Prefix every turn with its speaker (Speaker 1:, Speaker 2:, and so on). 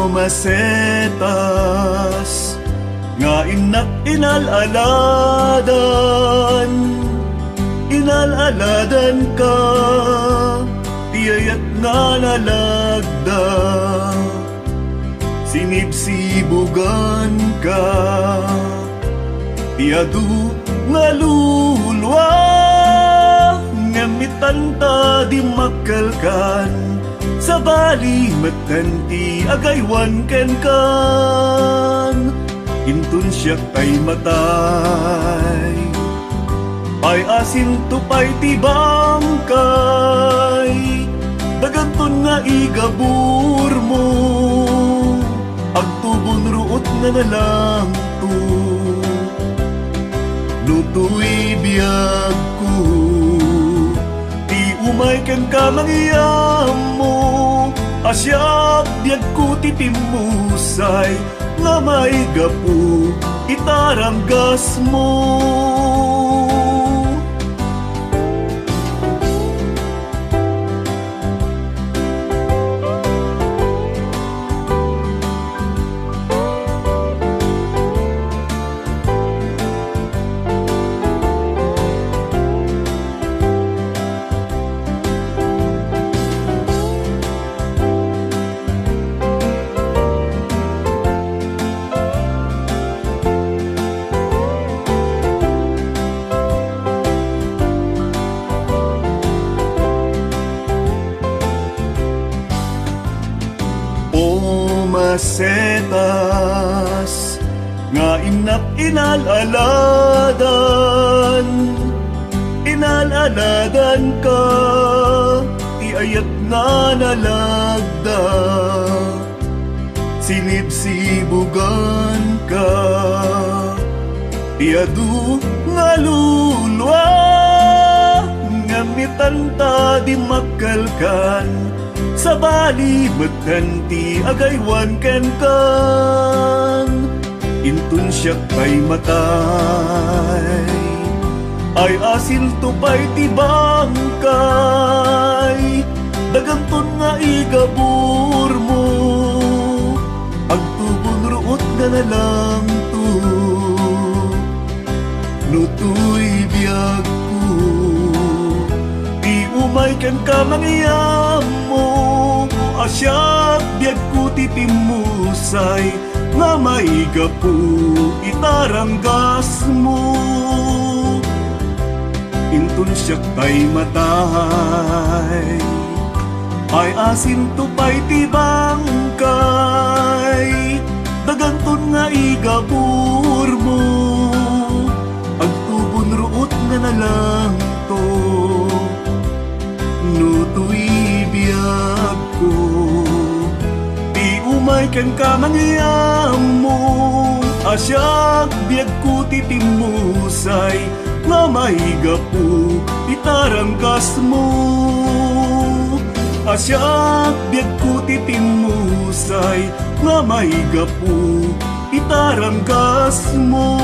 Speaker 1: masetas nga inak inalaladan ka, tiyayat nga nalagda, sinibsibugan ka, tiyadu nga lulwa, ngamitan ta di makalkan, sa bali matanti agaywan ken kan, intun siya kay matay, ay asin tupay tibangkay, daganton nga igabur mo, agtubon ruot na nalang to, nutuy biyag ko, ti umay ken ka mangyam mo, asyak biyag ko titimusay, nga may gapu itaranggas mo. Masetas nga inak inalaladan ka, tiayat na nalagda, sinibsibugan ka, tiadu nga lulwa, ngamitan ta di makalkan, sa bali matanti agaywan ken kan, intun siya kay matay, ay asil tupay tibangkay, daganton nga igabur mo, agtubon ruot na nalang to, nutuy biyag ko, di umay ken ka mangyam mo, asyak biyag ko titimusay, nga maiga po itaranggas mo, intun siya kay matay, ay asin tupay tibangkay, daganton nga igabur mo, agtubon ruot nga nalang to, nutuy biyag ko, di umay ken ka mangyam mo, asyak biyag ko titimusay, nga maiga po itaranggas mo, asyak biyag ko titimusay, nga maiga po itaranggas mo.